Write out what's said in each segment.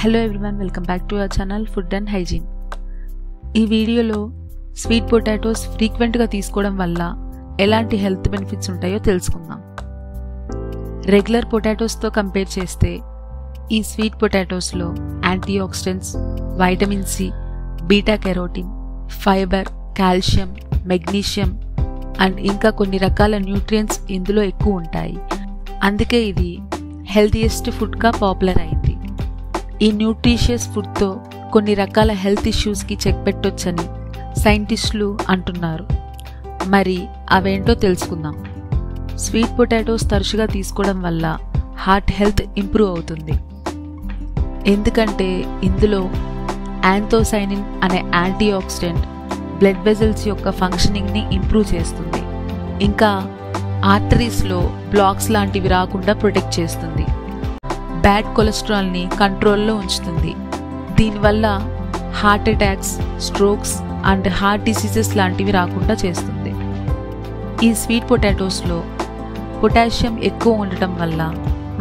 Hello everyone, welcome back to our channel food and hygiene. ఈ వీడియోలో sweet potatoes ఫ్రీక్వెంట్గా తీసుకోవడం వల్ల ఎలాంటి హెల్త్ బెనిఫిట్స్ ఉంటాయో తెలుసుకుందాం. రెగ్యులర్ పొటాటోస్తో కంపేర్ చేస్తే ఈ స్వీట్ పొటాటోస్లో antioxidants, vitamin C, beta carotene, fibre, calcium, magnesium and ఇంకా కొన్ని రకాల న్యూట్రియంట్స్ ఇందులో ఎక్కువ ఉంటాయి. అందుకే ఇది హెల్తీయెస్ట్ ఫుడ్గా పాపులర్ అయింది. ఈ న్యూట్రిషియస్ ఫుడ్తో కొన్ని రకాల హెల్త్ ఇష్యూస్కి చెక్ పెట్టొచ్చని సైంటిస్టులు అంటున్నారు. మరి అవేంటో తెలుసుకుందాం. స్వీట్ పొటాటోస్ తరచుగా తీసుకోవడం వల్ల హార్ట్ హెల్త్ ఇంప్రూవ్ అవుతుంది. ఎందుకంటే ఇందులో యాంథోసైనిన్ అనే యాంటీ ఆక్సిడెంట్ బ్లడ్ వెజల్స్ యొక్క ఫంక్షనింగ్ని ఇంప్రూవ్ చేస్తుంది. ఇంకా ఆర్టరీస్లో బ్లాక్స్ లాంటివి రాకుండా ప్రొటెక్ట్ చేస్తుంది. బ్యాడ్ కొలెస్ట్రాల్ని కంట్రోల్లో ఉంచుతుంది. దీనివల్ల heart attacks, strokes and heart diseases లాంటివి రాకుండా చేస్తుంది. ఈ స్వీట్ పొటాటోస్లో పొటాషియం ఎక్కువ ఉండటం వల్ల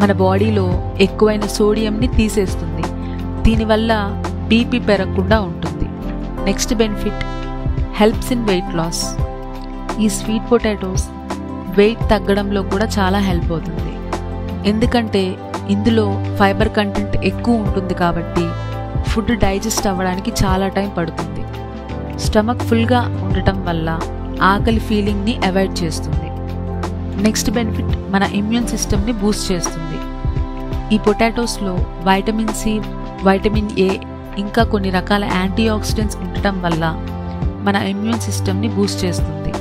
మన బాడీలో ఎక్కువైన సోడియంని తీసేస్తుంది. దీనివల్ల బీపీ పెరగకుండా ఉంటుంది. Next benefit, helps in weight loss. ఈ స్వీట్ పొటాటోస్ వెయిట్ తగ్గడంలో కూడా చాలా హెల్ప్ అవుతుంది. ఎందుకంటే ఇందులో ఫైబర్ కంటెంట్ ఎక్కువ ఉంటుంది కాబట్టి ఫుడ్ డైజెస్ట్ అవ్వడానికి చాలా టైం పడుతుంది. స్టమక్ ఫుల్గా ఉండటం వల్ల ఆకలి ఫీలింగ్ని అవాయిడ్ చేస్తుంది. నెక్స్ట్ బెనిఫిట్, మన ఇమ్యూన్ సిస్టమ్ని బూస్ట్ చేస్తుంది. ఈ పొటాటోస్లో వైటమిన్ సి, వైటమిన్ ఏ ఇంకా కొన్ని రకాల యాంటీ ఆక్సిడెంట్స్ ఉండటం వల్ల మన ఇమ్యూన్ సిస్టమ్ని బూస్ట్ చేస్తుంది.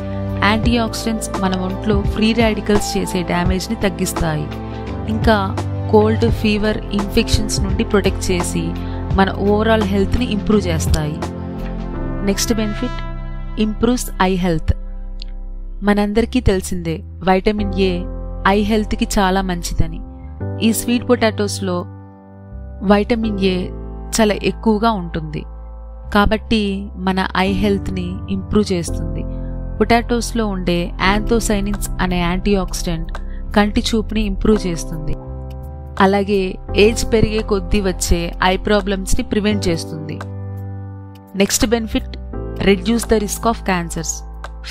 యాంటీ ఆక్సిడెంట్స్ మన ఒంట్లో ఫ్రీ రాడికల్స్ చేసే డ్యామేజ్ని తగ్గిస్తాయి. ఇంకా కోల్డ్, ఫీవర్, ఇన్ఫెక్షన్స్ నుండి ప్రొటెక్ట్ చేసి మన ఓవరాల్ హెల్త్ని ఇంప్రూవ్ చేస్తాయి. Next benefit, improves I health. మనందరికీ తెలిసిందే వైటమిన్ ఏ ఐ హెల్త్కి చాలా మంచిదని. ఈ స్వీట్ పొటాటోస్లో వైటమిన్ ఏ చాలా ఎక్కువగా ఉంటుంది కాబట్టి మన ఐ హెల్త్ని ఇంప్రూవ్ చేస్తుంది. పొటాటోస్లో ఉండే యాంథోసైనిన్స్ అనే యాంటీ ఆక్సిడెంట్ కంటి చూపుని ఇంప్రూవ్ చేస్తుంది. అలాగే ఏజ్ పెరిగే కొద్దీ వచ్చే ఐ ప్రాబ్లమ్స్ని ప్రివెంట్ చేస్తుంది. Next benefit, reduce the risk of cancers.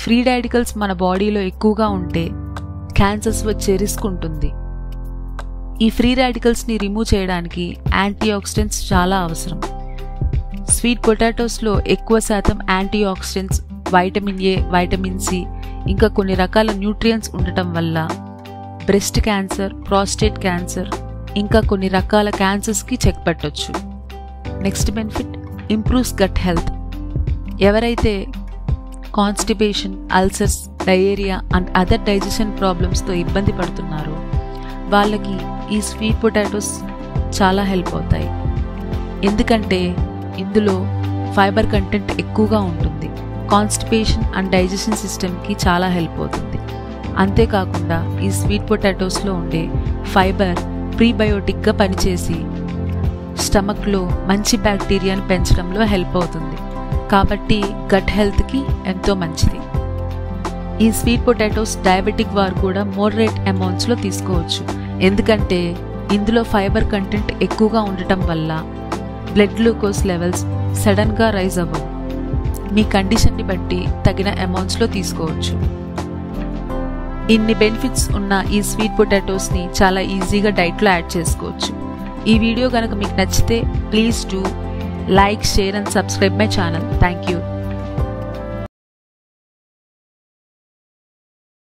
Free రాడికల్స్ మన బాడీలో ఎక్కువగా ఉంటే క్యాన్సర్స్ వచ్చే రిస్క్ ఉంటుంది. ఈ ఫ్రీ రాడికల్స్ని రిమూవ్ చేయడానికి యాంటీ ఆక్సిడెంట్స్ చాలా అవసరం. స్వీట్ పొటాటోస్లో ఎక్కువ శాతం antioxidants, vitamin A, vitamin C ఇంకా కొన్ని రకాల న్యూట్రియంట్స్ ఉండటం వల్ల బ్రెస్ట్ క్యాన్సర్, ప్రాస్టేట్ క్యాన్సర్ ఇంకా కొన్ని రకాల క్యాన్సర్స్కి చెక్ పెట్టొచ్చు. Next benefit, improves gut health. ఎవరైతే constipation, ulcers, diarrhoea and other digestion ప్రాబ్లమ్స్తో ఇబ్బంది పడుతున్నారో వాళ్ళకి ఈ స్వీట్ పొటాటోస్ చాలా హెల్ప్ అవుతాయి. ఎందుకంటే ఇందులో ఫైబర్ కంటెంట్ ఎక్కువగా ఉంటుంది. కాన్స్టిపేషన్ అండ్ డైజెషన్ సిస్టమ్కి చాలా హెల్ప్ అవుతుంది. అంతేకాకుండా ఈ స్వీట్ పొటాటోస్లో ఉండే ఫైబర్ ప్రీబయోటిక్గా పనిచేసి స్టమక్లో మంచి బ్యాక్టీరియాను పెంచడంలో హెల్ప్ అవుతుంది. కాబట్టి గట్ హెల్త్కి ఎంతో మంచిది. ఈ స్వీట్ పొటాటోస్ డయాబెటిక్ వారు కూడా మోడరేట్ అమౌంట్స్లో తీసుకోవచ్చు. ఎందుకంటే ఇందులో ఫైబర్ కంటెంట్ ఎక్కువగా ఉండటం వల్ల బ్లడ్ గ్లూకోజ్ లెవెల్స్ సడన్గా రైజ్ అవ్వవు. మీ కండిషన్ని బట్టి తగిన అమౌంట్స్లో తీసుకోవచ్చు. ఇన్ని బెనిఫిట్స్ ఉన్న ఈ స్వీట్ పొటాటోస్ని చాలా ఈజీగా డైట్లో యాడ్ చేసుకోవచ్చు. ఈ వీడియో కనుక మీకు నచ్చితే please do like, share and subscribe my channel. Thank you.